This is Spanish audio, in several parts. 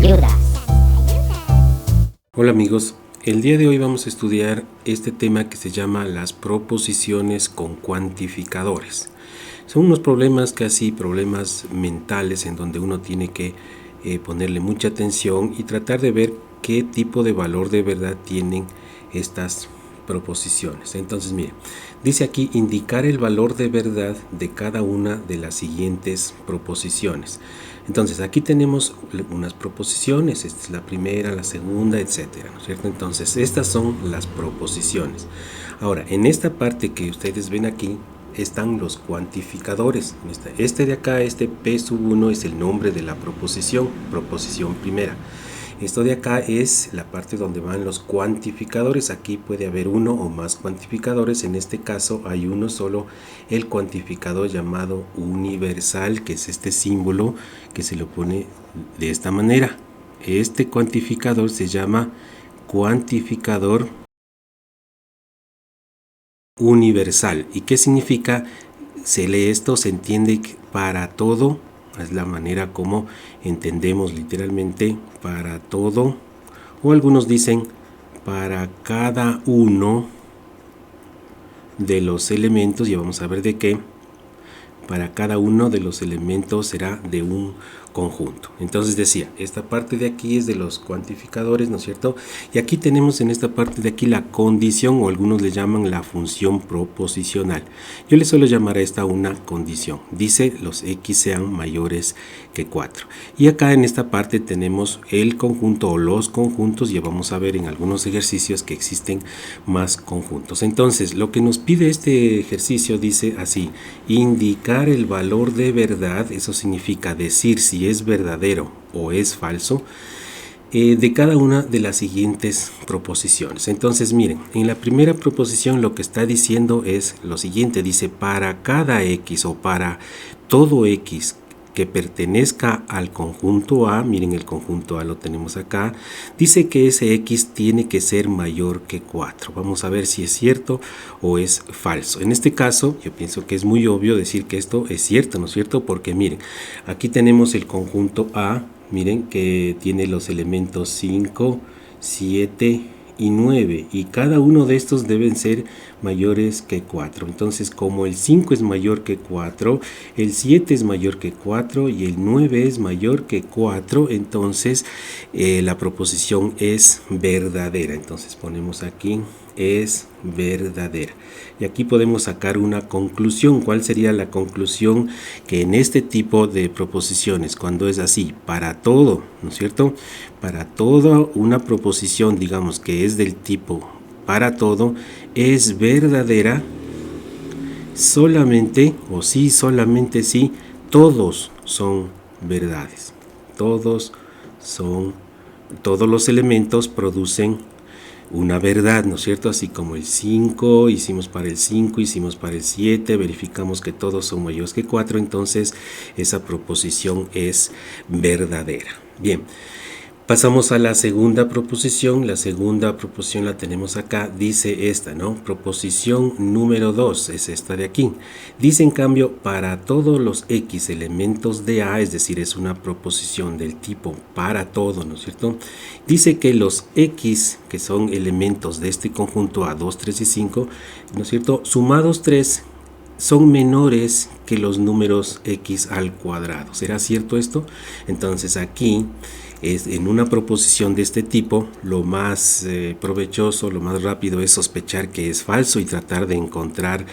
ayuda. Hola amigos, el día de hoy vamos a estudiar este tema que se llama las proposiciones con cuantificadores. Son unos problemas casi problemas mentales en donde uno tiene que ponerle mucha atención y tratar de ver qué tipo de valor de verdad tienen estas proposiciones. Entonces, miren, dice aquí indicar el valor de verdad de cada una de las siguientes proposiciones. Entonces, aquí tenemos unas proposiciones, esta es la primera, la segunda, etcétera, ¿no es cierto? Entonces, estas son las proposiciones. Ahora, en esta parte que ustedes ven aquí, están los cuantificadores. Este de acá, este P1 es el nombre de la proposición primera. Esto de acá es la parte donde van los cuantificadores. Aquí puede haber uno o más cuantificadores. En este caso hay uno solo, el cuantificador llamado universal, que es este símbolo que se lo pone de esta manera. Este cuantificador se llama cuantificador universal. ¿Y qué significa? Se lee esto, se entiende que para todo, es la manera como entendemos literalmente para todo, o algunos dicen para cada uno de los elementos, y vamos a ver de qué. Para cada uno de los elementos será de un conjunto. Entonces decía, esta parte de aquí es de los cuantificadores, ¿no es cierto? Y aquí tenemos en esta parte de aquí la condición, o algunos le llaman la función proposicional. Yo le suelo llamar a esta una condición. Dice los x sean mayores que 4. Y acá en esta parte tenemos el conjunto o los conjuntos, y vamos a ver en algunos ejercicios que existen más conjuntos. Entonces, lo que nos pide este ejercicio dice así: indicar el valor de verdad, eso significa decir si es verdadero o es falso, de cada una de las siguientes proposiciones. Entonces, miren, en la primera proposición lo que está diciendo es lo siguiente, dice para cada x o para todo x que pertenezca al conjunto A, miren el conjunto A lo tenemos acá, dice que ese x tiene que ser mayor que 4. Vamos a ver si es cierto o es falso. En este caso, yo pienso que es muy obvio decir que esto es cierto, ¿no es cierto? Porque miren, aquí tenemos el conjunto A, miren que tiene los elementos 5, 7 y 9, y cada uno de estos deben ser mayores que 4. Entonces, como el 5 es mayor que 4, el 7 es mayor que 4 y el 9 es mayor que 4, entonces la proposición es verdadera. Entonces ponemos aquí es verdadera. Y aquí podemos sacar una conclusión. ¿Cuál sería la conclusión? Que en este tipo de proposiciones, cuando es así, para todo, ¿no es cierto? Para toda una proposición, digamos que es del tipo para todo, es verdadera solamente, o sí, solamente si todos son verdades. Todos los elementos producen una verdad, ¿no es cierto? Así como el 5, hicimos para el 5, hicimos para el 7, verificamos que todos son mayores que 4, entonces esa proposición es verdadera. Bien, pasamos a la segunda proposición. La segunda proposición la tenemos acá, dice esta, ¿no? Proposición número 2, es esta de aquí. Dice en cambio, para todos los x elementos de A, es decir, es una proposición del tipo para todo, ¿no es cierto? Dice que los x, que son elementos de este conjunto A, 2, 3 y 5, ¿no es cierto? Sumados 3, son menores que los números x al cuadrado. ¿Será cierto esto? Entonces aquí es en una proposición de este tipo, lo más provechoso, lo más rápido es sospechar que es falso y tratar de encontrar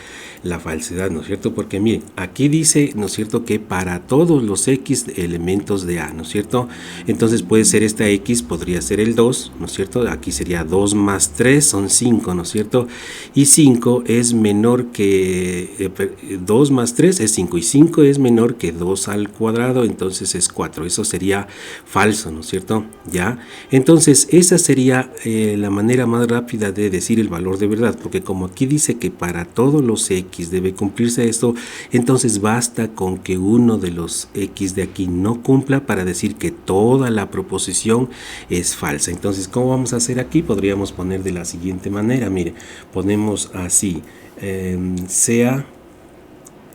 la falsedad, ¿no es cierto? Porque miren, aquí dice, ¿no es cierto?, que para todos los x elementos de A, ¿no es cierto? Entonces puede ser esta x, podría ser el 2, ¿no es cierto? Aquí sería 2 más 3 son 5, ¿no es cierto? Y 5 es menor que 2 más 3 es 5 y 5 es menor que 2 al cuadrado, entonces es 4. Eso sería falso, ¿no es cierto? ¿Ya? Entonces esa sería la manera más rápida de decir el valor de verdad, porque como aquí dice que para todos los x debe cumplirse esto, entonces basta con que uno de los x de aquí no cumpla para decir que toda la proposición es falsa. Entonces, ¿cómo vamos a hacer aquí? Podríamos poner de la siguiente manera, mire, ponemos así, sea,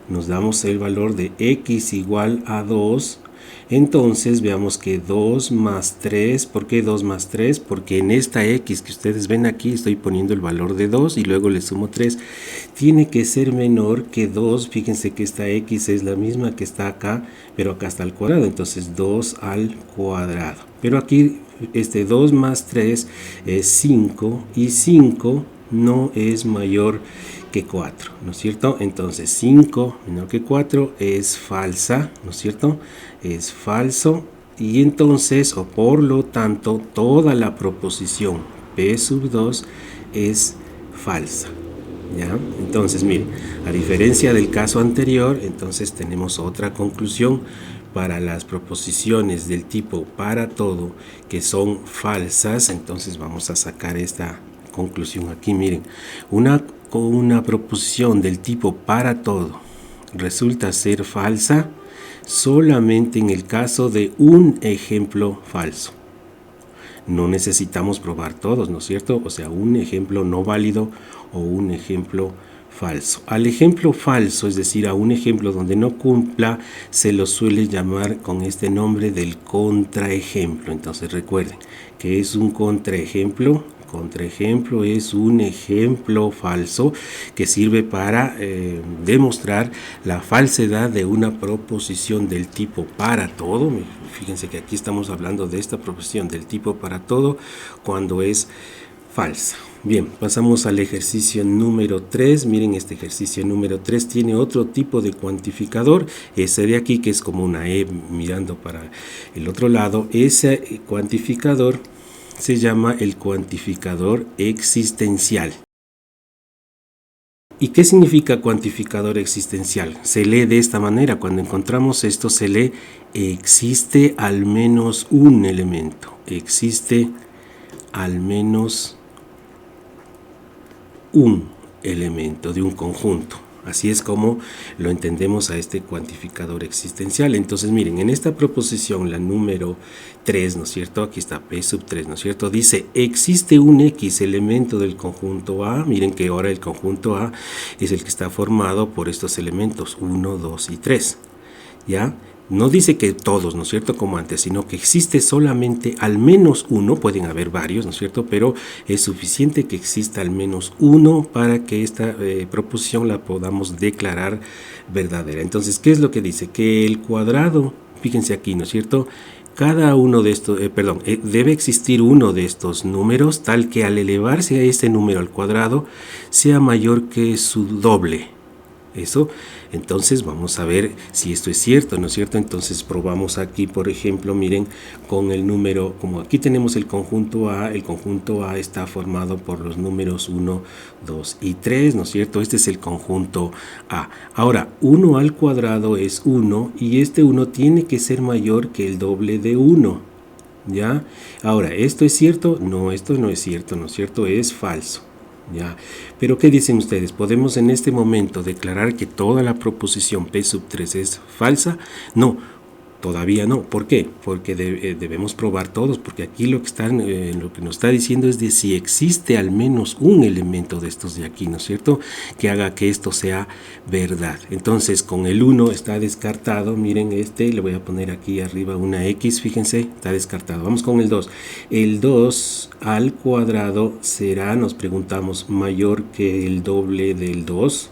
nos damos el valor de x igual a 2, Entonces veamos que 2 más 3, ¿por qué 2 más 3? Porque en esta x que ustedes ven aquí estoy poniendo el valor de 2 y luego le sumo 3. Tiene que ser menor que 2, fíjense que esta x es la misma que está acá, pero acá está al cuadrado, entonces 2 al cuadrado. Pero aquí 2 más 3 es 5 y 5 no es mayor que 4, ¿no es cierto? Entonces 5 menor que 4 es falsa, ¿no es cierto? Es falso y entonces, o por lo tanto, toda la proposición P sub 2 es falsa. ¿Ya? Entonces, miren, a diferencia del caso anterior, entonces tenemos otra conclusión para las proposiciones del tipo para todo que son falsas. Entonces vamos a sacar esta conclusión aquí. Miren, una proposición del tipo para todo resulta ser falsa solamente en el caso de un ejemplo falso. No necesitamos probar todos, ¿no es cierto? O sea, un ejemplo no válido o un ejemplo falso. Al ejemplo falso, es decir, a un ejemplo donde no cumpla, se lo suele llamar con este nombre del contraejemplo. Entonces recuerden que es un contraejemplo. Contraejemplo es un ejemplo falso que sirve para demostrar la falsedad de una proposición del tipo para todo. Fíjense que aquí estamos hablando de esta proposición del tipo para todo cuando es falsa. Bien, pasamos al ejercicio número 3. Miren, este ejercicio número 3 tiene otro tipo de cuantificador. Ese de aquí, que es como una E mirando para el otro lado, ese cuantificador se llama el cuantificador existencial. ¿Y qué significa cuantificador existencial? Se lee de esta manera. Cuando encontramos esto, se lee existe al menos un elemento. Existe al menos un elemento de un conjunto. Así es como lo entendemos a este cuantificador existencial. Entonces, miren, en esta proposición, la número 3, ¿no es cierto? Aquí está P sub 3, ¿no es cierto? Dice, existe un X elemento del conjunto A. Miren que ahora el conjunto A es el que está formado por estos elementos 1, 2 y 3. ¿Ya? No dice que todos, ¿no es cierto?, como antes, sino que existe solamente al menos uno, pueden haber varios, ¿no es cierto?, pero es suficiente que exista al menos uno para que esta proposición la podamos declarar verdadera. Entonces, ¿qué es lo que dice? Que el cuadrado, fíjense aquí, ¿no es cierto?, cada uno de estos, debe existir uno de estos números tal que al elevarse a este número al cuadrado sea mayor que su doble. Eso, entonces vamos a ver si esto es cierto, ¿no es cierto? Entonces probamos aquí, por ejemplo, miren, con el número, como aquí tenemos el conjunto A está formado por los números 1, 2 y 3, ¿no es cierto? Este es el conjunto A. Ahora, 1 al cuadrado es 1 y este 1 tiene que ser mayor que el doble de 1, ¿ya? Ahora, ¿esto es cierto? No, esto no es cierto, ¿no es cierto? Es falso. ¿Ya? Pero ¿qué dicen ustedes? ¿Podemos en este momento declarar que toda la proposición P sub 3 es falsa? No, todavía no. ¿Por qué? Porque debemos probar todos, porque aquí lo que nos está diciendo es de si existe al menos un elemento de estos de aquí, ¿no es cierto?, que haga que esto sea verdad. Entonces, con el 1 está descartado. Miren, le voy a poner aquí arriba una X, fíjense, está descartado. Vamos con el 2. El 2 al cuadrado será, nos preguntamos, mayor que el doble del 2.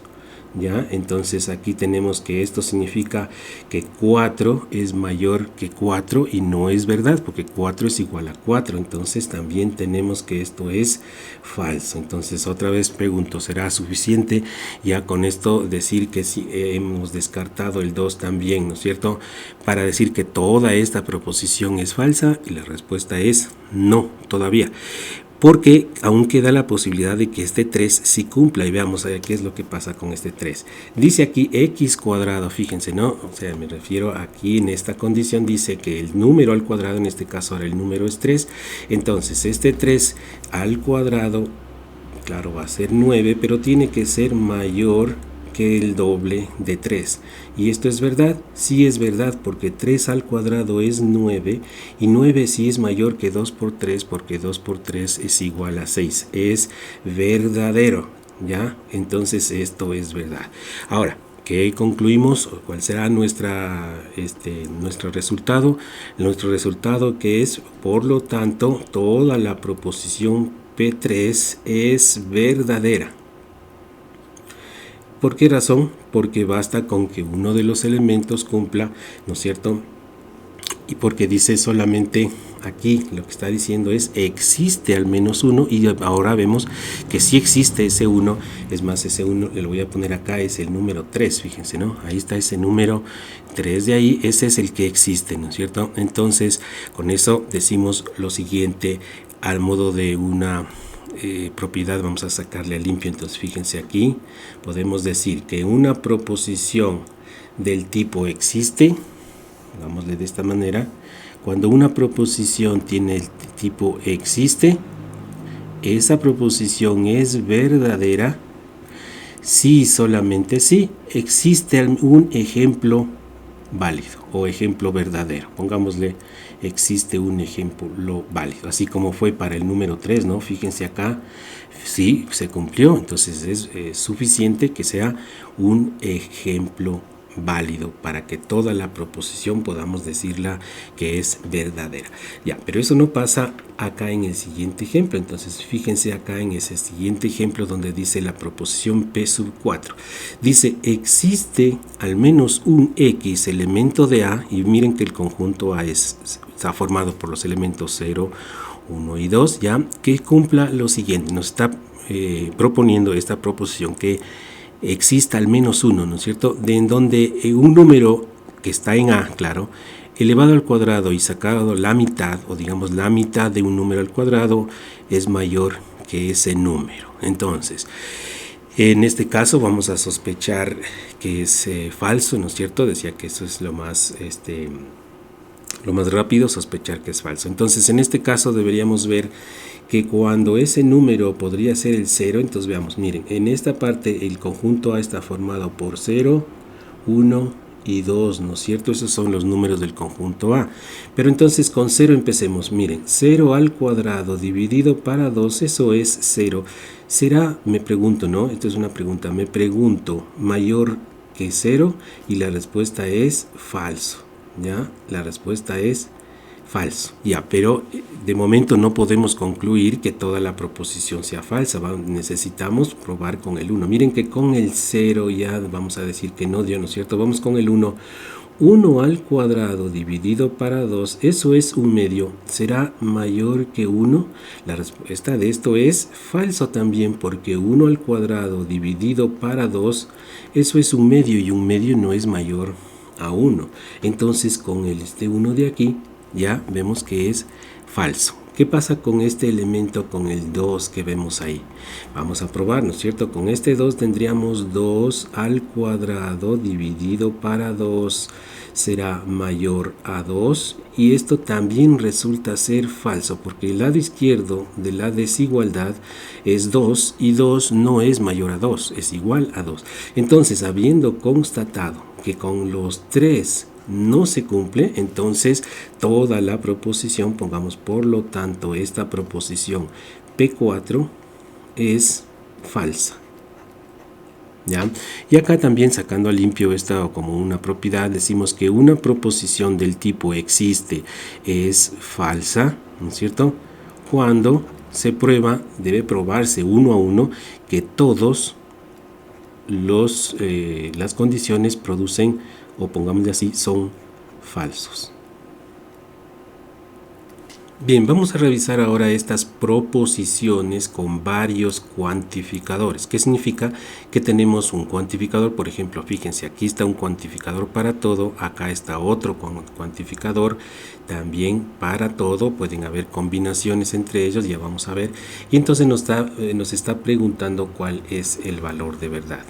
¿Ya? Entonces aquí tenemos que esto significa que 4 es mayor que 4 y no es verdad, porque 4 es igual a 4. Entonces también tenemos que esto es falso. Entonces otra vez pregunto, ¿será suficiente ya con esto decir que si hemos descartado el 2 también, ¿no es cierto?, para decir que toda esta proposición es falsa? Y la respuesta es no, todavía. Porque aún queda la posibilidad de que este 3 sí cumpla. Y veamos qué es lo que pasa con este 3. Dice aquí x cuadrado, fíjense, ¿no? O sea, me refiero aquí en esta condición, dice que el número al cuadrado, en este caso ahora el número es 3. Entonces, este 3 al cuadrado, claro, va a ser 9, pero tiene que ser mayor que el doble de 3. ¿Y esto es verdad? Sí es verdad, porque 3 al cuadrado es 9 y 9 sí es mayor que 2 por 3, porque 2 por 3 es igual a 6. Es verdadero, ¿ya? Entonces esto es verdad. Ahora, ¿Qué concluimos? ¿Cuál será nuestro resultado? Nuestro resultado que es, por lo tanto, toda la proposición P3 es verdadera. ¿Por qué razón? Porque basta con que uno de los elementos cumpla, ¿no es cierto? Y porque dice solamente aquí, lo que está diciendo es existe al menos uno, y ahora vemos que sí existe ese uno. Es más, ese uno le voy a poner acá, es el número 3, fíjense, ¿no? Ahí está ese número 3 de ahí, ese es el que existe, ¿no es cierto? Entonces, con eso decimos lo siguiente, al modo de una propiedad, vamos a sacarle a limpio. Entonces, fíjense aquí, podemos decir que una proposición del tipo existe, hagámosle de esta manera, cuando una proposición tiene el tipo existe, esa proposición es verdadera si solamente si existe un ejemplo válido o ejemplo verdadero. Pongámosle existe un ejemplo válido, así como fue para el número 3, ¿no? Fíjense acá, sí, se cumplió, entonces es suficiente que sea un ejemplo válido para que toda la proposición podamos decirla que es verdadera. Ya, pero eso no pasa acá en el siguiente ejemplo. Entonces fíjense acá en ese siguiente ejemplo donde dice la proposición P sub 4. Dice existe al menos un X elemento de A, y miren que el conjunto A está formado por los elementos 0, 1 y 2, ya, que cumpla lo siguiente. Nos está proponiendo esta proposición que exista al menos uno, ¿no es cierto? En donde un número que está en A, claro, elevado al cuadrado y sacado la mitad, o digamos la mitad de un número al cuadrado, es mayor que ese número. Entonces, en este caso vamos a sospechar que es falso, ¿no es cierto? Decía que eso es lo más rápido, sospechar que es falso. Entonces, en este caso deberíamos ver que cuando ese número podría ser el 0, entonces veamos, miren, en esta parte el conjunto A está formado por 0, 1 y 2, ¿no es cierto? Esos son los números del conjunto A. Pero entonces con 0 empecemos, miren, 0 al cuadrado dividido para 2, eso es 0. ¿Será, me pregunto, no? Esto es una pregunta, me pregunto, mayor que 0? Y la respuesta es falso, ¿ya? La respuesta es falso. Ya, pero de momento no podemos concluir que toda la proposición sea falsa. Necesitamos probar con el 1. Miren que con el 0 ya vamos a decir que no dio, ¿no es cierto? Vamos con el 1. 1 al cuadrado dividido para 2, eso es un medio. ¿Será mayor que 1? La respuesta de esto es falso también, porque 1 al cuadrado dividido para 2, eso es un medio, y un medio no es mayor a 1. Entonces con este 1 de aquí ya vemos que es falso. ¿Qué pasa con este elemento, con el 2 que vemos ahí? Vamos a probar, ¿no es cierto? Con este 2 tendríamos 2 al cuadrado dividido para 2. Será mayor a 2, y esto también resulta ser falso, porque el lado izquierdo de la desigualdad es 2, y 2 no es mayor a 2, es igual a 2. Entonces, habiendo constatado que con los 3 no se cumple, entonces toda la proposición, pongamos por lo tanto esta proposición P4 es falsa, ¿ya? Y acá también, sacando a limpio esta como una propiedad, decimos que una proposición del tipo existe es falsa, ¿no es cierto? Cuando se prueba, debe probarse uno a uno que todos las condiciones producen, o pongámosle así, son falsos. Bien, vamos a revisar ahora estas proposiciones con varios cuantificadores. ¿Qué significa? Que tenemos un cuantificador, por ejemplo, fíjense, aquí está un cuantificador para todo, acá está otro cuantificador también para todo, pueden haber combinaciones entre ellos, ya vamos a ver, y entonces nos está preguntando cuál es el valor de verdad.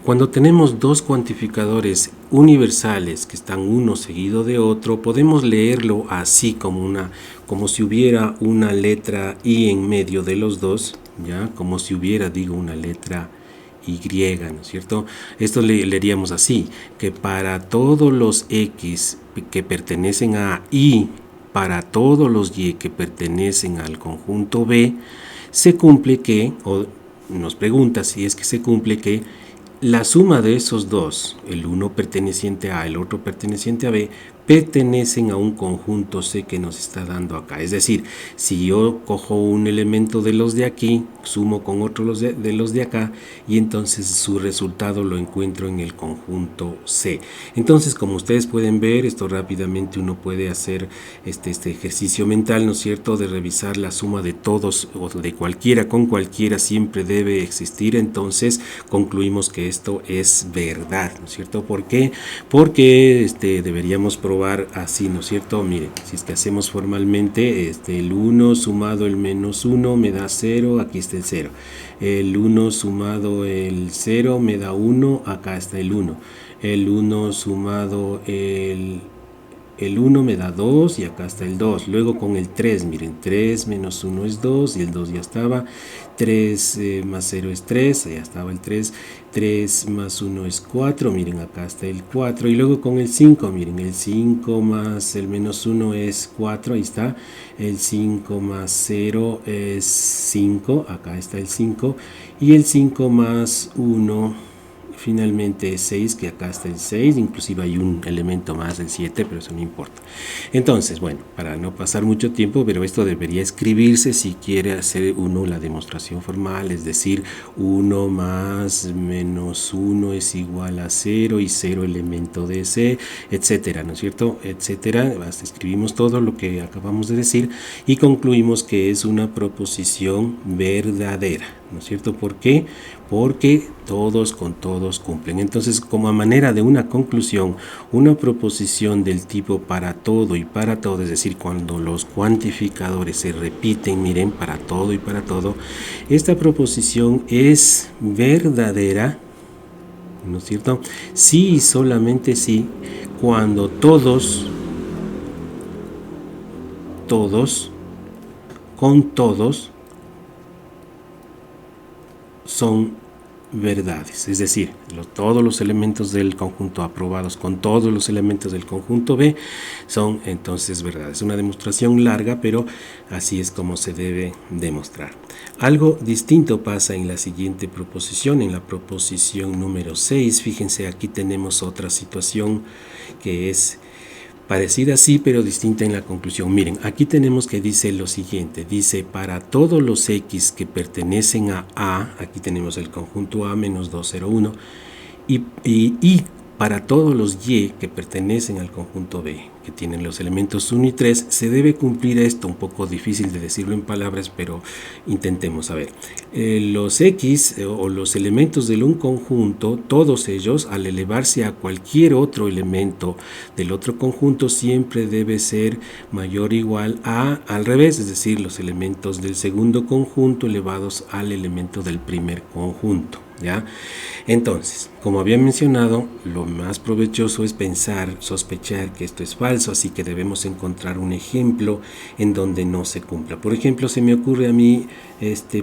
Cuando tenemos dos cuantificadores universales que están uno seguido de otro, podemos leerlo así como si hubiera una letra I en medio de los dos, ¿ya? Como si hubiera, una letra Y, ¿no es cierto? Esto leeríamos así, que para todos los X que pertenecen a Y, para todos los Y que pertenecen al conjunto B, se cumple que, o nos pregunta si es que se cumple que la suma de esos dos, el uno perteneciente a A, el otro perteneciente a B, pertenecen a un conjunto C que nos está dando acá. Es decir, si yo cojo un elemento de los de aquí, sumo con otro de los de acá, y entonces su resultado lo encuentro en el conjunto C. Entonces, como ustedes pueden ver, esto rápidamente uno puede hacer este ejercicio mental, ¿no es cierto?, de revisar la suma de todos o de cualquiera con cualquiera siempre debe existir. Entonces concluimos que esto es verdad, ¿no es cierto? ¿Por qué? Porque deberíamos probar así, ¿no es cierto? Miren, si es que hacemos formalmente, el 1 sumado el menos 1 me da 0, aquí está el 0. El 1 sumado el 0 me da 1, acá está el 1. El 1 sumado el 1 me da 2 y acá está el 2. Luego con el 3, miren, 3 menos 1 es 2 y el 2 ya estaba. 3 más 0 es 3, ya estaba el 3. 3 más 1 es 4, miren, acá está el 4. Y luego con el 5, miren, el 5 más el menos 1 es 4, ahí está. El 5 más 0 es 5, acá está el 5. Y el 5 más 1 finalmente es 6, que acá está el 6, inclusive hay un elemento más del 7, pero eso no importa. Entonces, bueno, para no pasar mucho tiempo, pero esto debería escribirse si quiere hacer uno la demostración formal, es decir, 1 más menos 1 es igual a 0 y 0 elemento de C, etcétera, ¿no es cierto? Etcétera, hasta escribimos todo lo que acabamos de decir y concluimos que es una proposición verdadera, ¿no es cierto? ¿Por qué? Porque todos con todos cumplen. Entonces, como a manera de una conclusión, una proposición del tipo para todo y para todo, es decir, cuando los cuantificadores se repiten, miren, para todo y para todo, esta proposición es verdadera, ¿no es cierto? Sí y solamente sí, cuando todos con todos son verdades, es decir, todos los elementos del conjunto aprobados con todos los elementos del conjunto B son entonces verdades. Una demostración larga, pero así es como se debe demostrar. Algo distinto pasa en la siguiente proposición, en la proposición número 6. Fíjense, aquí tenemos otra situación que es parecida sí, pero distinta en la conclusión. Miren, aquí tenemos que dice lo siguiente, dice para todos los X que pertenecen a A, aquí tenemos el conjunto A menos 2, 0, 1, y para todos los Y que pertenecen al conjunto B, que tienen los elementos 1 y 3, se debe cumplir esto, un poco difícil de decirlo en palabras, pero intentemos. A ver, los X o los elementos de un conjunto, todos ellos, al elevarse a cualquier otro elemento del otro conjunto, siempre debe ser mayor o igual a, al revés, es decir, los elementos del segundo conjunto elevados al elemento del primer conjunto. ¿Ya? Entonces, como había mencionado, lo más provechoso es sospechar que esto es falso, así que debemos encontrar un ejemplo en donde no se cumpla. Por ejemplo, se me ocurre a mí,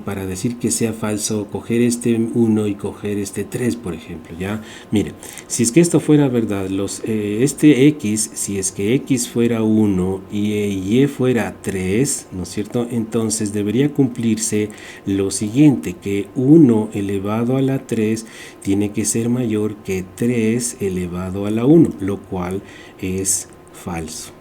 para decir que sea falso, coger este 1 y coger este 3, por ejemplo, ¿ya? Miren, si es que esto fuera verdad, este X, si es que X fuera 1 y Y fuera 3, ¿no es cierto? Entonces debería cumplirse lo siguiente, que 1 elevado a la 3 tiene que ser mayor que 3 elevado a la 1, lo cual es falso.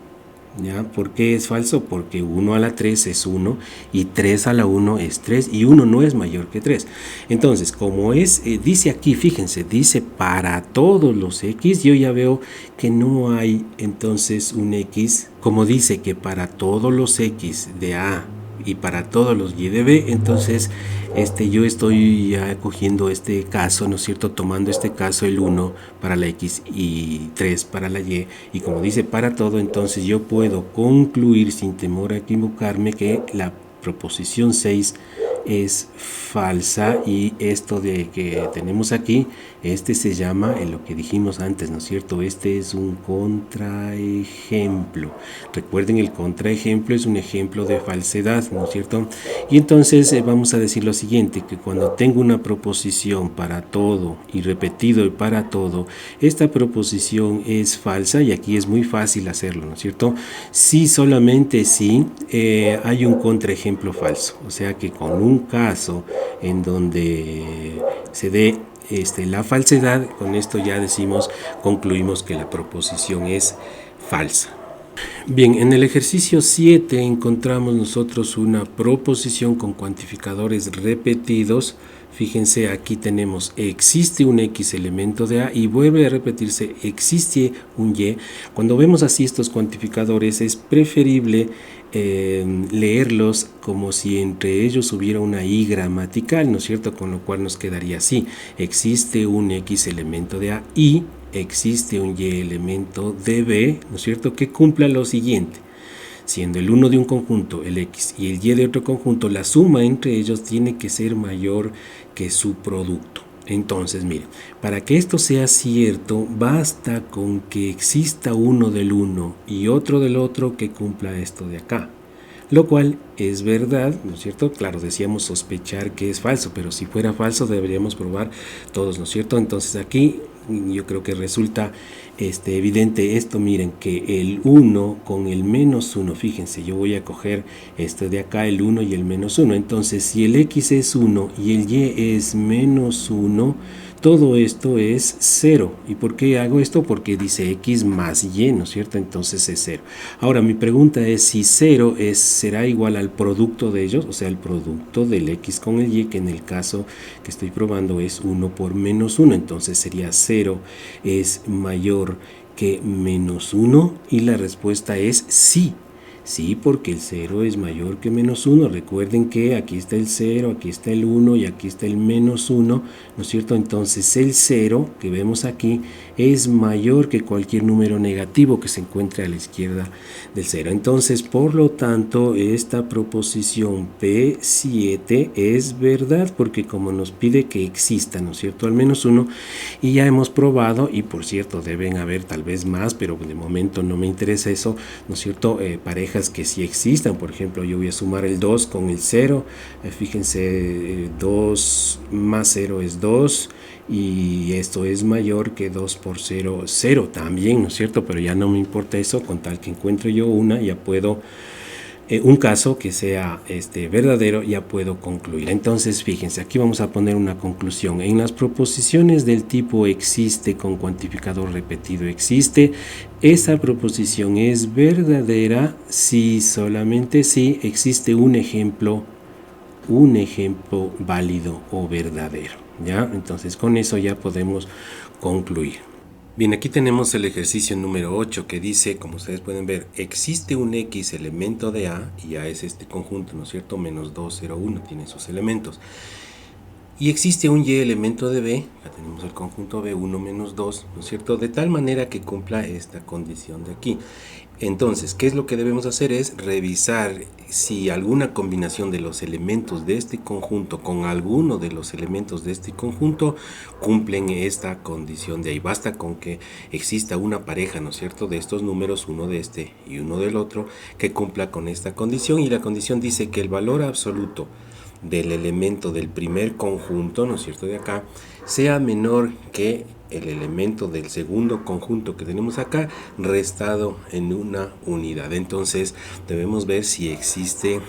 ¿Ya? ¿Por qué es falso? Porque 1 a la 3 es 1 y 3 a la 1 es 3 y 1 no es mayor que 3. Entonces, como dice aquí, fíjense, dice para todos los X, yo ya veo que no hay entonces un X, como dice que para todos los X de A y para todos los Y de B, entonces yo estoy ya cogiendo este caso, ¿no es cierto? Tomando este caso, el 1 para la X y 3 para la Y, y como dice para todo, entonces yo puedo concluir sin temor a equivocarme que la proposición 6 es falsa, y esto de que tenemos aquí, se llama, en lo que dijimos antes, ¿no es cierto? Este es un contraejemplo. Recuerden, el contraejemplo es un ejemplo de falsedad, ¿no es cierto? Y entonces vamos a decir lo siguiente, que cuando tengo una proposición para todo y repetido y para todo, esta proposición es falsa, y aquí es muy fácil hacerlo, ¿no es cierto? Si solamente si hay un contraejemplo falso, o sea que con un caso en donde se dé la falsedad, con esto ya concluimos que la proposición es falsa. Bien, en el ejercicio 7 encontramos nosotros una proposición con cuantificadores repetidos. Fíjense, aquí tenemos existe un X elemento de A y vuelve a repetirse existe un Y. Cuando vemos así estos cuantificadores es preferible leerlos como si entre ellos hubiera una Y gramatical, ¿no es cierto? Con lo cual nos quedaría así: existe un X elemento de A y existe un Y elemento de B, ¿no es cierto?, que cumpla lo siguiente. Siendo el 1 de un conjunto el X y el Y de otro conjunto, la suma entre ellos tiene que ser mayor que su producto. Entonces, miren, para que esto sea cierto, basta con que exista uno del uno y otro del otro que cumpla esto de acá. Lo cual es verdad, ¿no es cierto? Claro, decíamos sospechar que es falso, pero si fuera falso deberíamos probar todos, ¿no es cierto? Entonces aquí yo creo que resulta evidente esto. Miren, que el 1 con el menos 1, fíjense, yo voy a coger este de acá, el 1 y el menos 1. Entonces, si el X es 1 y el Y es menos 1, todo esto es 0. ¿Y por qué hago esto? Porque dice X más Y, ¿no es cierto? Entonces es 0. Ahora, mi pregunta es si 0 será igual al producto de ellos, o sea, el producto del X con el Y, que en el caso que estoy probando es 1 por menos 1. Entonces sería 0 es mayor que menos 1 y la respuesta es sí. Sí, porque el 0 es mayor que menos 1. Recuerden que aquí está el 0, aquí está el 1 y aquí está el menos 1, ¿no es cierto? Entonces el 0 que vemos aquí es mayor que cualquier número negativo que se encuentre a la izquierda del 0. Entonces, por lo tanto, esta proposición P7 es verdad, porque como nos pide que exista, ¿no es cierto?, al menos 1, y ya hemos probado, y por cierto, deben haber tal vez más, pero de momento no me interesa eso, ¿no es cierto?, parejas que sí existan. Por ejemplo, yo voy a sumar el 2 con el 0, fíjense, 2 más 0 es 2, y esto es mayor que 2 por 0, 0 también, ¿no es cierto? Pero ya no me importa eso, con tal que encuentre yo una, ya puedo, un caso que sea verdadero, ya puedo concluir. Entonces, fíjense, aquí vamos a poner una conclusión. En las proposiciones del tipo existe con cuantificador repetido existe, esa proposición es verdadera si, solamente si existe un ejemplo válido o verdadero, ¿ya? Entonces, con eso ya podemos concluir. Bien, aquí tenemos el ejercicio número 8 que dice, como ustedes pueden ver, existe un X elemento de A, y A es este conjunto, ¿no es cierto? Menos 2, 0, 1, tiene sus elementos. Y existe un Y elemento de B, ya tenemos el conjunto B, 1 menos 2, ¿no es cierto?, de tal manera que cumpla esta condición de aquí. Entonces, ¿qué es lo que debemos hacer? Es revisar si alguna combinación de los elementos de este conjunto con alguno de los elementos de este conjunto cumplen esta condición de ahí. Basta con que exista una pareja, ¿no es cierto?, de estos números, uno de este y uno del otro, que cumpla con esta condición. Y la condición dice que el valor absoluto del elemento del primer conjunto, ¿no es cierto?, de acá, sea menor que el elemento del segundo conjunto que tenemos acá, restado en una unidad. Entonces debemos ver si existe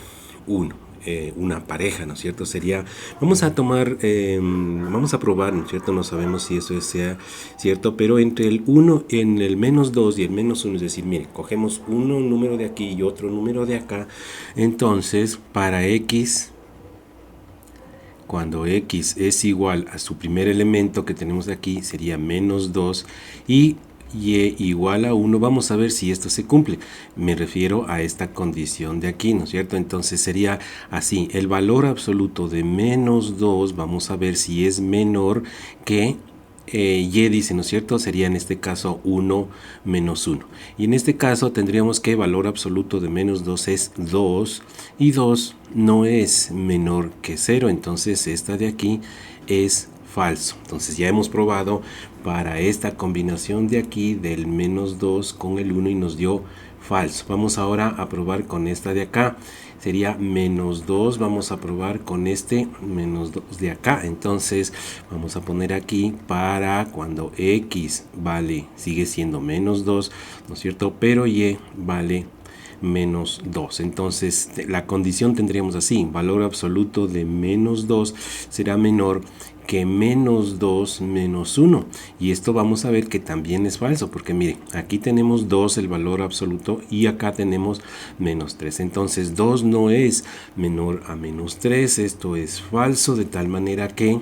una pareja, ¿no es cierto? Sería, vamos a probar, ¿no es cierto? No sabemos si eso sea cierto, pero entre el 1, en el menos 2 y el menos 1, es decir, miren, cogemos un número de aquí y otro número de acá. Entonces, para X, cuando X es igual a su primer elemento que tenemos aquí, sería menos 2, y Y igual a 1, vamos a ver si esto se cumple. Me refiero a esta condición de aquí, ¿no es cierto? Entonces sería así, el valor absoluto de menos 2, vamos a ver si es menor que Y, dice, ¿no es cierto? Sería en este caso 1 menos 1. Y en este caso tendríamos que el valor absoluto de menos 2 es 2, y 2 no es menor que 0, entonces esta de aquí es falso. Entonces ya hemos probado para esta combinación de aquí del menos 2 con el 1 y nos dio falso. Vamos ahora a probar con esta de acá. Sería menos 2, vamos a probar con este menos 2 de acá. Entonces vamos a poner aquí para cuando X sigue siendo menos 2, ¿no es cierto? Pero Y vale menos 2. Entonces la condición tendríamos así, valor absoluto de menos 2 será menor que menos 2 menos 1. Y esto vamos a ver que también es falso, porque mire, aquí tenemos 2, el valor absoluto, y acá tenemos menos 3. Entonces 2 no es menor a menos 3, esto es falso, de tal manera que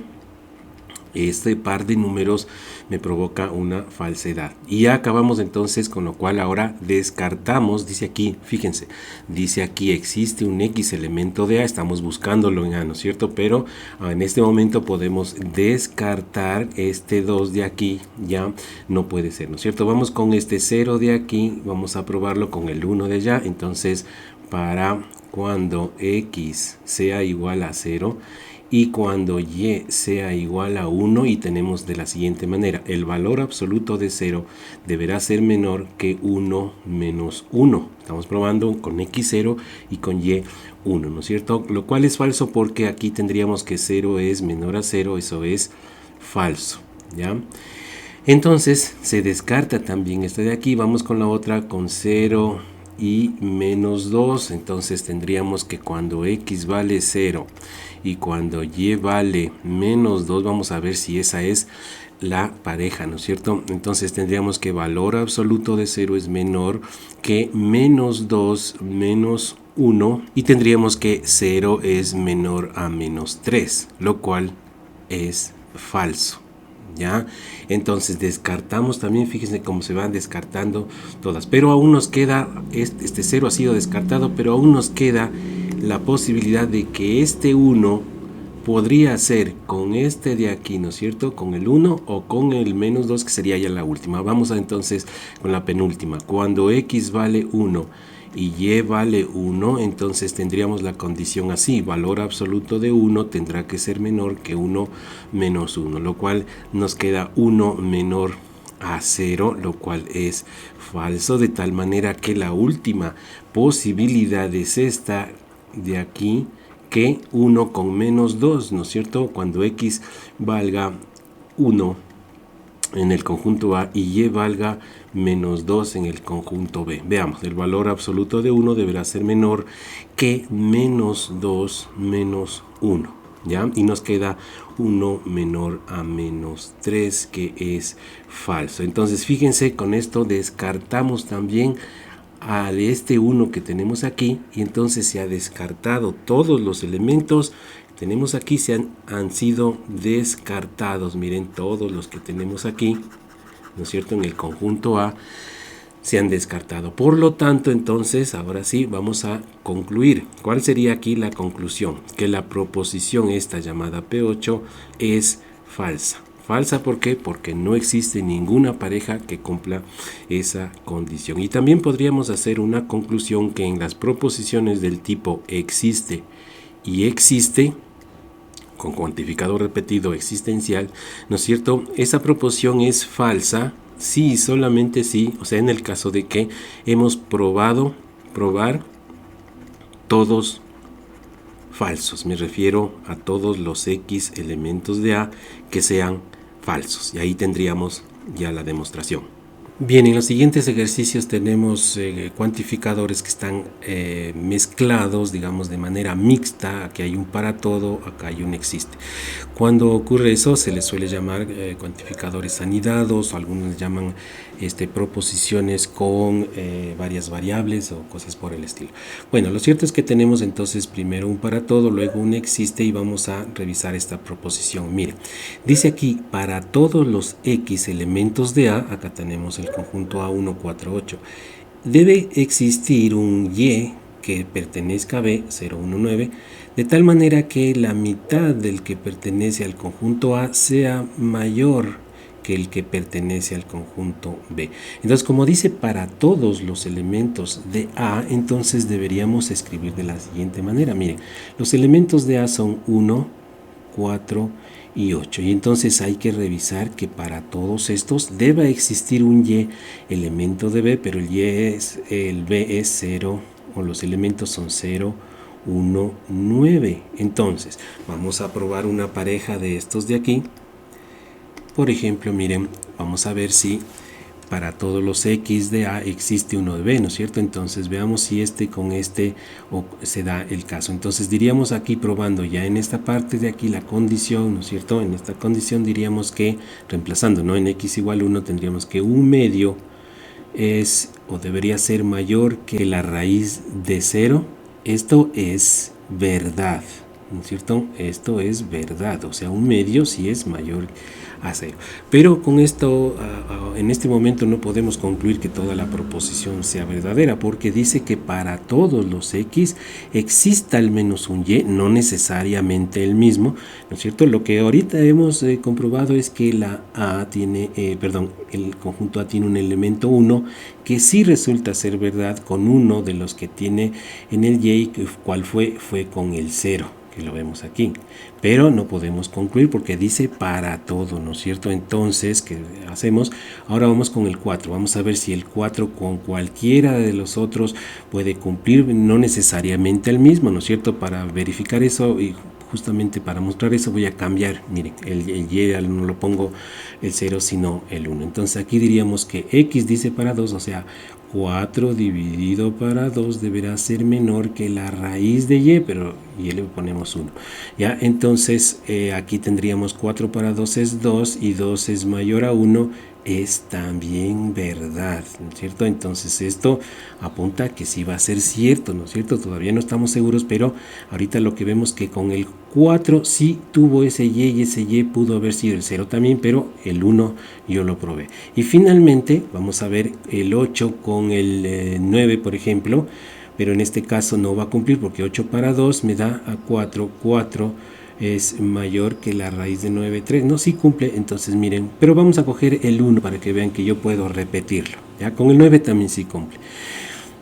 este par de números me provoca una falsedad. Y ya acabamos entonces, con lo cual ahora descartamos, dice aquí, fíjense, dice aquí existe un X elemento de A, estamos buscándolo en A, ¿no es cierto? Pero en este momento podemos descartar este 2 de aquí, ya no puede ser, ¿no es cierto? Vamos con este 0 de aquí, vamos a probarlo con el 1 de allá, entonces para cuando X sea igual a 0, y cuando y sea igual a 1, y tenemos de la siguiente manera, el valor absoluto de 0 deberá ser menor que 1 menos 1. Estamos probando con x0 y con y 1, ¿no es cierto? Lo cual es falso porque aquí tendríamos que 0 es menor a 0, eso es falso, ¿ya? Entonces se descarta también esta de aquí, vamos con la otra, con 0 y menos 2, entonces tendríamos que cuando x vale 0 y cuando y vale menos 2, vamos a ver si esa es la pareja, ¿no es cierto? Entonces tendríamos que valor absoluto de 0 es menor que menos 2 menos 1, y tendríamos que 0 es menor a menos 3, lo cual es falso. ¿Ya? Entonces descartamos también, fíjense cómo se van descartando todas, pero aún nos queda, este 0 ha sido descartado, pero aún nos queda la posibilidad de que este 1 podría ser con este de aquí, ¿no es cierto? Con el 1 o con el menos 2, que sería ya la última. Vamos entonces con la penúltima. Cuando x vale 1 y y vale 1, entonces tendríamos la condición así, valor absoluto de 1 tendrá que ser menor que 1 menos 1, lo cual nos queda 1 menor a 0, lo cual es falso, de tal manera que la última posibilidad es esta de aquí, que 1 con menos 2, ¿no es cierto? Cuando x valga 1 en el conjunto A y y valga menos 2 en el conjunto B. Veamos, el valor absoluto de 1 deberá ser menor que menos 2 menos 1, ¿ya? Y nos queda 1 menor a menos 3, que es falso. Entonces, fíjense, con esto descartamos también al este 1 que tenemos aquí, y entonces se ha descartado todos los elementos tenemos aquí, han sido descartados. Miren, todos los que tenemos aquí, ¿no es cierto? En el conjunto A se han descartado. Por lo tanto, entonces, ahora sí, vamos a concluir. ¿Cuál sería aquí la conclusión? Que la proposición esta llamada P8 es falsa. Falsa, ¿por qué? Porque no existe ninguna pareja que cumpla esa condición. Y también podríamos hacer una conclusión que en las proposiciones del tipo existe y existe, con cuantificador repetido existencial, ¿no es cierto? Esa proposición es falsa, sí, solamente sí, o sea, en el caso de que hemos probar todos falsos, me refiero a todos los X elementos de A que sean falsos, y ahí tendríamos ya la demostración. Bien, en los siguientes ejercicios tenemos cuantificadores que están mezclados, digamos, de manera mixta. Aquí hay un para todo, acá hay un existe. Cuando ocurre eso, se les suele llamar cuantificadores anidados, o algunos llaman proposiciones con varias variables o cosas por el estilo. Bueno, lo cierto es que tenemos entonces primero un para todo, luego un existe, y vamos a revisar esta proposición. Miren, dice aquí, para todos los X elementos de A, acá tenemos el conjunto A1, 4, 8, debe existir un Y que pertenezca a B, 0, 1, 9, de tal manera que la mitad del que pertenece al conjunto A sea mayor que el que pertenece al conjunto B. Entonces, como dice para todos los elementos de A, entonces deberíamos escribir de la siguiente manera. Miren, los elementos de A son 1, 4 y 8. Y entonces hay que revisar que para todos estos deba existir un Y elemento de B, pero el B es 0, o los elementos son 0, 1, 9. Entonces, vamos a probar una pareja de estos de aquí. Por ejemplo, miren, vamos a ver si para todos los X de A existe uno de B, ¿no es cierto? Entonces veamos si con este se da el caso. Entonces diríamos aquí, probando ya en esta parte de aquí la condición, ¿no es cierto? En esta condición diríamos que, reemplazando, ¿no? En X igual 1 tendríamos que un medio es o debería ser mayor que la raíz de 0. Esto es verdad, ¿no es cierto? Esto es verdad, o sea, un medio sí es mayor a 0. Pero con esto, en este momento no podemos concluir que toda la proposición sea verdadera, porque dice que para todos los X exista al menos un Y, no necesariamente el mismo, ¿no es cierto? Lo que ahorita hemos comprobado es que la A tiene, el conjunto A tiene un elemento 1 que sí resulta ser verdad con uno de los que tiene en el Y, ¿cuál fue? Fue con el 0. Que lo vemos aquí, pero no podemos concluir porque dice para todo, ¿no es cierto? Entonces, ¿qué hacemos? Ahora vamos con el 4, vamos a ver si el 4 con cualquiera de los otros puede cumplir, no necesariamente el mismo, ¿no es cierto? Para verificar eso y justamente para mostrar eso voy a cambiar, miren, el Y no lo pongo el 0 sino el 1, entonces aquí diríamos que X dice para 2, o sea, 4 dividido para 2 deberá ser menor que la raíz de Y, pero Y le ponemos 1. ¿Ya? Entonces aquí tendríamos 4 para 2 es 2 y 2 es mayor a 1, es también verdad, ¿no es cierto? Entonces esto apunta a que sí va a ser cierto, ¿no es cierto? Todavía no estamos seguros, pero ahorita lo que vemos que con el 4 sí tuvo ese Y y ese Y pudo haber sido el 0 también, pero el 1 yo lo probé. Y finalmente vamos a ver el 8 con el 9, por ejemplo, pero en este caso no va a cumplir porque 8 para 2 me da a 4, 4 es mayor que la raíz de 9, 3, no, sí cumple, entonces miren, pero vamos a coger el 1 para que vean que yo puedo repetirlo, ya con el 9 también sí cumple.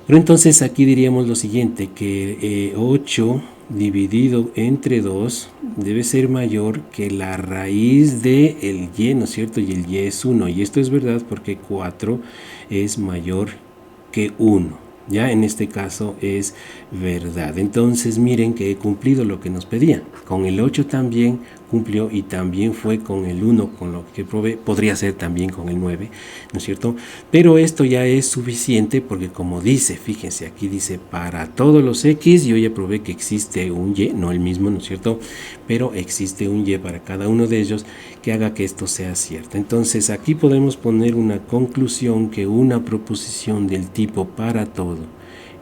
Pero entonces aquí diríamos lo siguiente, que 8 dividido entre 2 debe ser mayor que la raíz de el Y, ¿no es cierto? Y el Y es 1, y esto es verdad porque 4 es mayor que 1. Ya en este caso es verdad. Entonces miren que he cumplido lo que nos pedía. Con el 8 también cumplió y también fue con el 1 con lo que probé. Podría ser también con el 9, ¿no es cierto? Pero esto ya es suficiente porque como dice, fíjense, aquí dice para todos los X, yo ya probé que existe un Y, no el mismo, ¿no es cierto? Pero existe un Y para cada uno de ellos que haga que esto sea cierto. Entonces aquí podemos poner una conclusión que una proposición del tipo para todo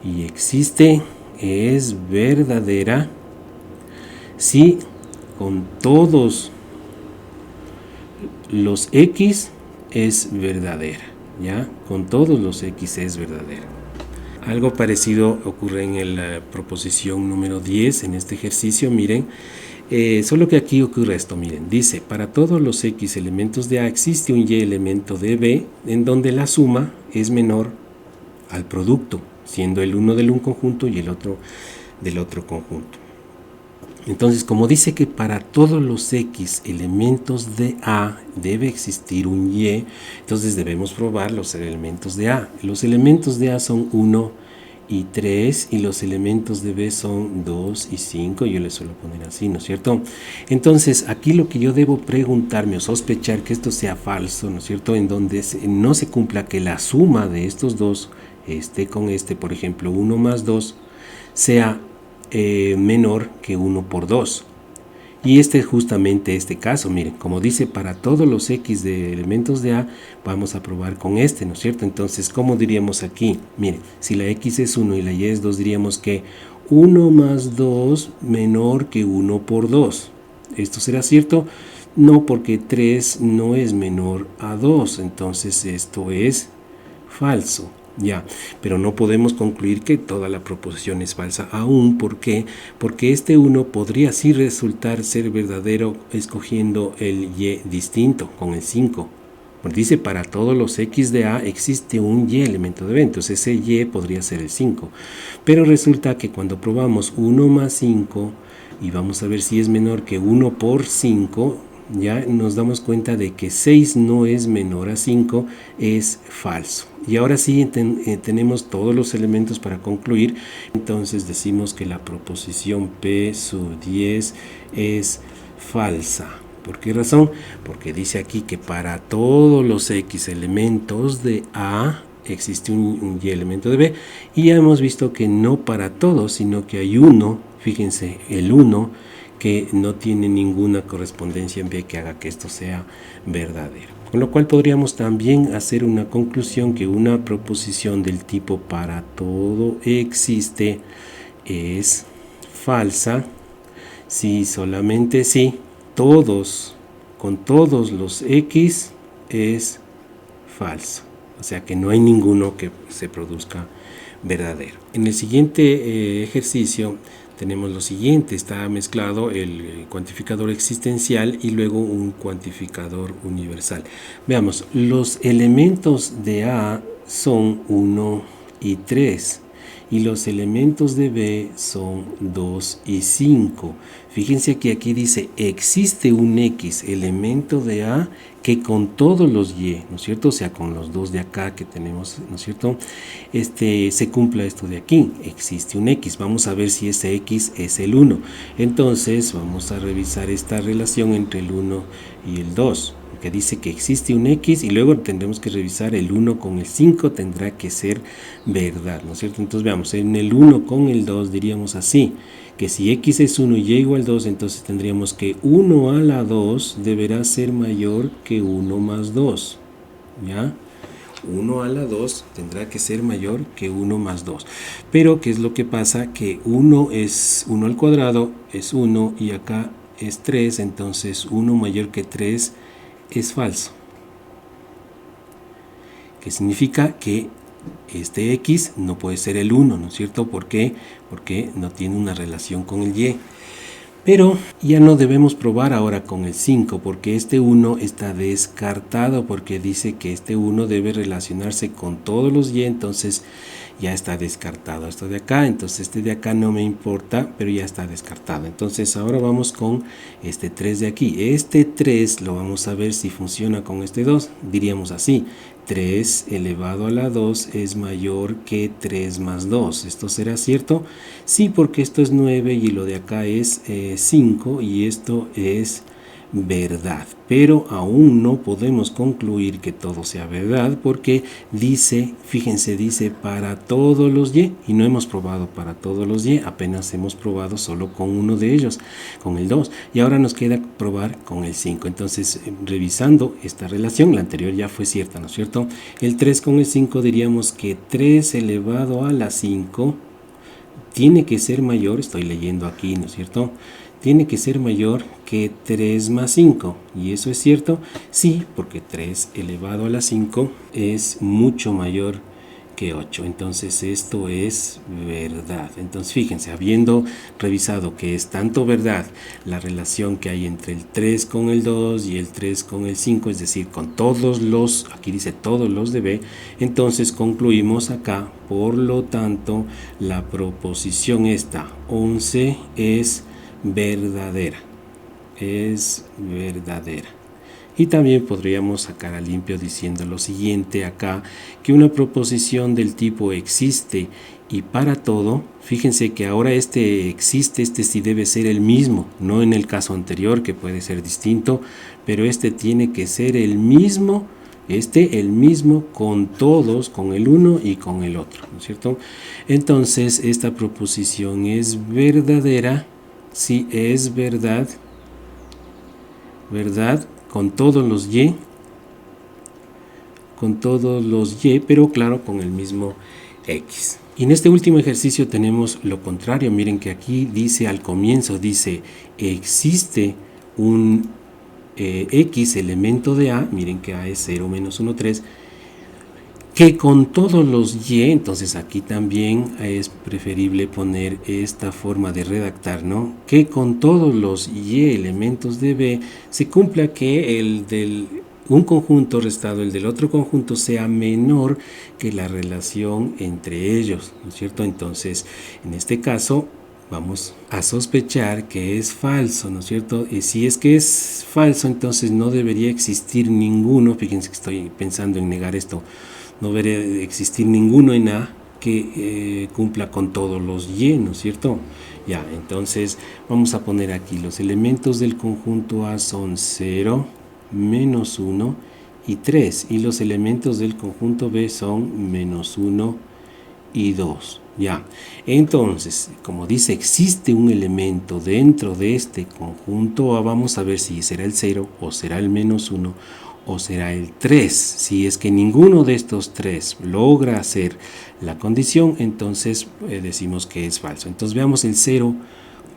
y existe es verdadera si con todos los X es verdadera, ¿ya? Con todos los X es verdadera. Algo parecido ocurre en la proposición número 10, en este ejercicio, miren, solo que aquí ocurre esto, miren, dice, para todos los X elementos de A existe un Y elemento de B en donde la suma es menor al producto, siendo el uno del un conjunto y el otro del otro conjunto. Entonces, como dice que para todos los X elementos de A debe existir un Y, entonces debemos probar los elementos de A. Los elementos de A son 1 y 3 y los elementos de B son 2 y 5, yo les suelo poner así, ¿no es cierto? Entonces, aquí lo que yo debo preguntarme o sospechar que esto sea falso, ¿no es cierto? En donde no se cumpla que la suma de estos dos, con por ejemplo, 1 más 2, sea menor que 1 por 2. Y es justamente este caso, miren, como dice para todos los X de elementos de A, vamos a probar con ¿no es cierto? Entonces, ¿cómo diríamos aquí? Miren, si la X es 1 y la Y es 2, diríamos que 1 más 2 menor que 1 por 2. ¿Esto será cierto? No, porque 3 no es menor a 2, entonces esto es falso. Ya, pero no podemos concluir que toda la proposición es falsa aún. ¿Por qué? Porque este 1 podría sí resultar ser verdadero escogiendo el Y distinto con el 5. Porque dice para todos los X de A existe un Y elemento de B, entonces ese Y podría ser el 5. Pero resulta que cuando probamos 1 más 5 y vamos a ver si es menor que 1 por 5, ya nos damos cuenta de que 6 no es menor a 5, es falso. Y ahora sí tenemos todos los elementos para concluir. Entonces decimos que la proposición P sub 10 es falsa. ¿Por qué razón? Porque dice aquí que para todos los X elementos de A existe un Y elemento de B, y ya hemos visto que no para todos, sino que hay uno, fíjense, el 1, que no tiene ninguna correspondencia en B que haga que esto sea verdadero. Con lo cual podríamos también hacer una conclusión que una proposición del tipo para todo existe es falsa si solamente si todos, con todos los X es falso. O sea que no hay ninguno que se produzca verdadero. En el siguiente ejercicio tenemos lo siguiente, está mezclado el cuantificador existencial y luego un cuantificador universal. Veamos, los elementos de A son 1 y 3 y los elementos de B son 2 y 5. Fíjense que aquí dice, existe un X elemento de A que con todos los Y, ¿no es cierto? O sea, con los dos de acá que tenemos, ¿no es cierto? Se cumpla esto de aquí, existe un X. Vamos a ver si ese X es el 1. Entonces, vamos a revisar esta relación entre el 1 y el 2. Que dice que existe un X y luego tendremos que revisar el 1 con el 5, tendrá que ser verdad, ¿no es cierto? Entonces veamos, en el 1 con el 2 diríamos así, que si X es 1 y Y igual 2, entonces tendríamos que 1 a la 2 deberá ser mayor que 1 más 2, ¿ya? 1 a la 2 tendrá que ser mayor que 1 más 2. Pero, ¿qué es lo que pasa? Que 1 es 1 al cuadrado, es 1 y acá es 3, entonces 1 mayor que 3 es falso. ¿Qué significa? Que este X no puede ser el 1, ¿no es cierto? ¿Por qué? Porque no tiene una relación con el Y. Pero ya no debemos probar ahora con el 5, porque este 1 está descartado, porque dice que este 1 debe relacionarse con todos los Y, entonces ya está descartado esto de acá, entonces este de acá no me importa, pero ya está descartado. Entonces ahora vamos con este 3 de aquí. Este 3 lo vamos a ver si funciona con este 2, diríamos así. 3 elevado a la 2 es mayor que 3 más 2. ¿Esto será cierto? Sí, porque esto es 9 y lo de acá es 5 y esto es verdad. Pero aún no podemos concluir que todo sea verdad porque dice, fíjense, dice para todos los Y y no hemos probado para todos los Y, apenas hemos probado solo con uno de ellos, con el 2. Y ahora nos queda probar con el 5. Entonces, revisando esta relación, la anterior ya fue cierta, ¿no es cierto? El 3 con el 5 diríamos que 3 elevado a la 5 tiene que ser mayor, estoy leyendo aquí, ¿no es cierto? Tiene que ser mayor que 3 más 5. ¿Y eso es cierto? Sí, porque 3 elevado a la 5 es mucho mayor que 8. Entonces esto es verdad. Entonces fíjense, habiendo revisado que es tanto verdad la relación que hay entre el 3 con el 2 y el 3 con el 5, es decir, con todos los, aquí dice todos los de B, entonces concluimos acá, por lo tanto, la proposición esta, 11, es verdadera. Es verdadera. Y también podríamos sacar a limpio diciendo lo siguiente acá, que una proposición del tipo existe y para todo, fíjense que ahora este existe, este sí debe ser el mismo, no en el caso anterior que puede ser distinto, pero este tiene que ser el mismo, el mismo con todos, con el uno y con el otro, ¿no es cierto? Entonces esta proposición es verdadera, si es verdad, verdad, con todos los Y, pero claro, con el mismo X. Y en este último ejercicio tenemos lo contrario. Miren que aquí dice al comienzo, dice existe un X elemento de A, miren que A es 0 menos 1, 3, que con todos los Y, entonces aquí también es preferible poner esta forma de redactar, ¿no? Que con todos los Y elementos de B se cumpla que el del un conjunto restado el del otro conjunto sea menor que la relación entre ellos, ¿no es cierto? Entonces, en este caso, vamos a sospechar que es falso, ¿no es cierto? Y si es que es falso, entonces no debería existir ninguno, fíjense que estoy pensando en negar esto, no debería existir ninguno en A, que cumpla con todos los y, ¿no es cierto? Ya, entonces vamos a poner aquí los elementos del conjunto A son 0, menos 1 y 3, y los elementos del conjunto B son menos 1 y 2. Ya, entonces, como dice, existe un elemento dentro de este conjunto A, vamos a ver si será el 0 o será el menos 1 o será el 3. Si es que ninguno de estos tres logra hacer la condición, entonces decimos que es falso. Entonces veamos el 0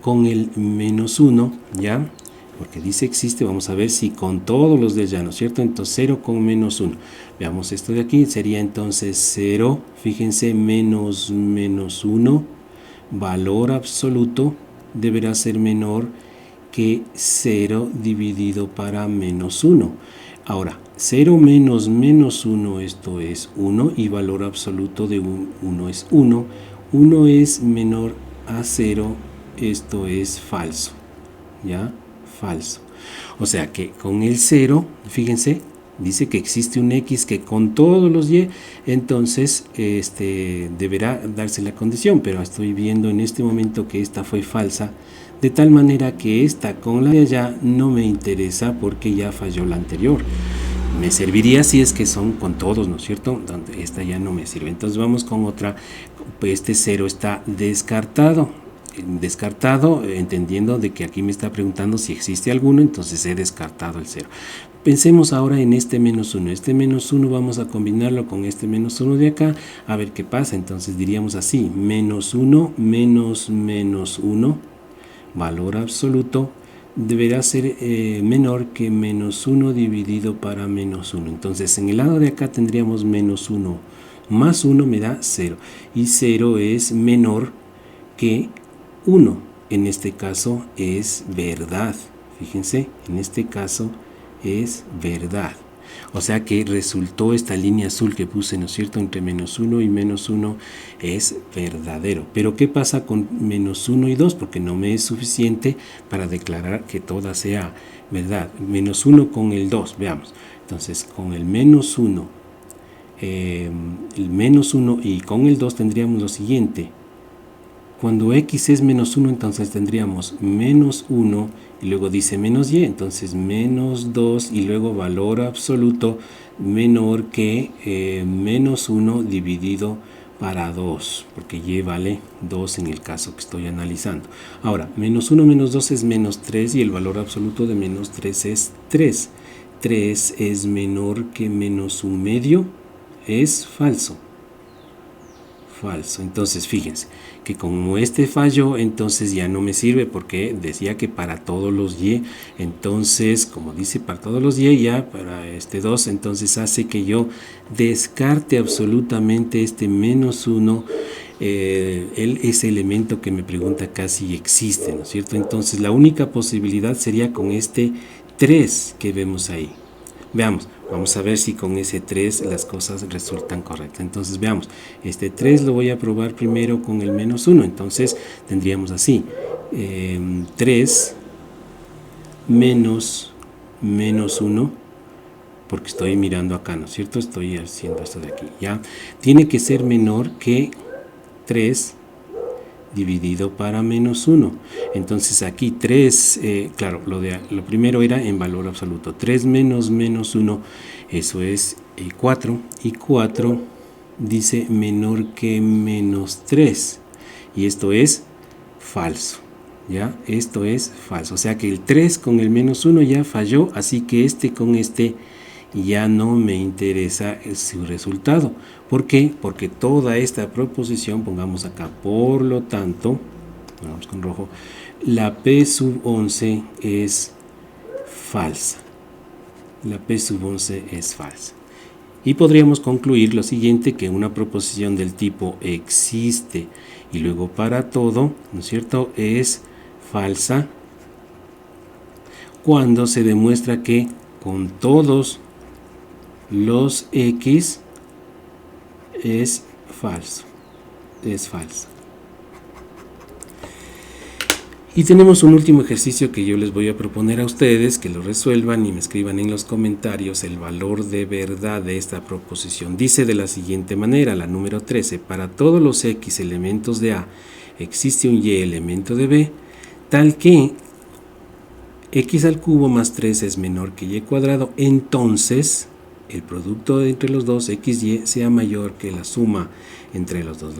con el menos 1, ¿ya? Porque dice existe, vamos a ver si con todos los de allá, ¿no es cierto? Entonces 0 con menos 1. Veamos esto de aquí, sería entonces 0, fíjense, menos 1, valor absoluto deberá ser menor que 0 dividido para menos 1. Ahora, 0 menos menos 1, esto es 1, y valor absoluto de 1 es 1. 1 es menor a 0, esto es falso, ¿ya? Falso. O sea que con el 0, fíjense, dice que existe un x que con todos los y, entonces deberá darse la condición, pero estoy viendo en este momento que esta fue falsa, de tal manera que esta con la de allá no me interesa porque ya falló la anterior. Me serviría si es que son con todos, ¿no es cierto? Donde esta ya no me sirve. Entonces vamos con otra. Este 0 está descartado. Descartado, entendiendo de que aquí me está preguntando si existe alguno, entonces he descartado el 0. Pensemos ahora en este menos 1. Este menos 1 vamos a combinarlo con este menos 1 de acá, a ver qué pasa. Entonces diríamos así, menos 1 menos menos 1, valor absoluto, deberá ser menor que menos 1 dividido para menos 1. Entonces en el lado de acá tendríamos menos 1 más 1 me da 0. Y 0 es menor que 1. En este caso es verdad. Fíjense, en este caso es verdad. O sea que resultó esta línea azul que puse, ¿no es cierto?, entre menos 1 y menos 1 es verdadero. Pero ¿qué pasa con menos 1 y 2? Porque no me es suficiente para declarar que toda sea verdad. Menos 1 con el 2, veamos. Entonces, con el menos 1, y con el 2 tendríamos lo siguiente. Cuando x es menos 1, entonces tendríamos menos 1 y luego dice menos y, entonces menos 2 y luego valor absoluto menor que menos 1 dividido para 2, porque y vale 2 en el caso que estoy analizando. Ahora, menos 1 menos 2 es menos 3 y el valor absoluto de menos 3 es 3. 3 es menor que menos 1 medio, es falso. Falso. Entonces fíjense que como este falló, entonces ya no me sirve porque decía que para todos los y, entonces como dice para todos los y, ya para este 2, entonces hace que yo descarte absolutamente este menos 1, ese elemento que me pregunta acá si existe, ¿no es cierto? Entonces la única posibilidad sería con este 3 que vemos ahí. Veamos, vamos a ver si con ese 3 las cosas resultan correctas. Entonces veamos, este 3 lo voy a probar primero con el menos 1. Entonces tendríamos así, 3 menos 1, porque estoy mirando acá, ¿no es cierto? Estoy haciendo esto de aquí, ¿ya? Tiene que ser menor que 3 dividido para menos 1. Entonces aquí 3, claro, lo primero era en valor absoluto. 3 menos menos 1, eso es 4. Y 4 dice menor que menos 3. Y esto es falso. ¿Ya? Esto es falso. O sea que el 3 con el menos 1 ya falló, así que con este ya no me interesa su resultado. ¿Por qué? Porque toda esta proposición, pongamos acá, por lo tanto, vamos con rojo, la P sub 11 es falsa. La P sub 11 es falsa. Y podríamos concluir lo siguiente, que una proposición del tipo existe y luego para todo, ¿no es cierto?, es falsa cuando se demuestra que con todos los x es falso, es falso. Y tenemos un último ejercicio que yo les voy a proponer a ustedes, que lo resuelvan y me escriban en los comentarios el valor de verdad de esta proposición. Dice de la siguiente manera, la número 13, para todos los x elementos de A existe un y elemento de B, tal que x al cubo más 3 es menor que y cuadrado, entonces el producto entre los dos xy sea mayor que la suma entre los dos.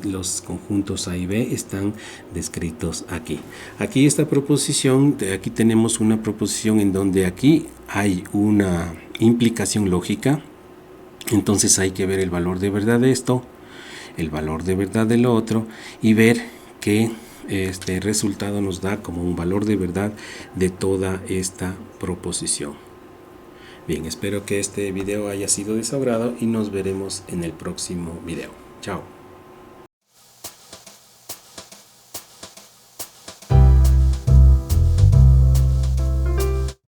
Los conjuntos A y B están descritos aquí. Aquí esta proposición, aquí tenemos una proposición en donde aquí hay una implicación lógica, entonces hay que ver el valor de verdad de esto, el valor de verdad del otro y ver que este resultado nos da como un valor de verdad de toda esta proposición. Bien, espero que este video haya sido de su agrado y nos veremos en el próximo video. Chao.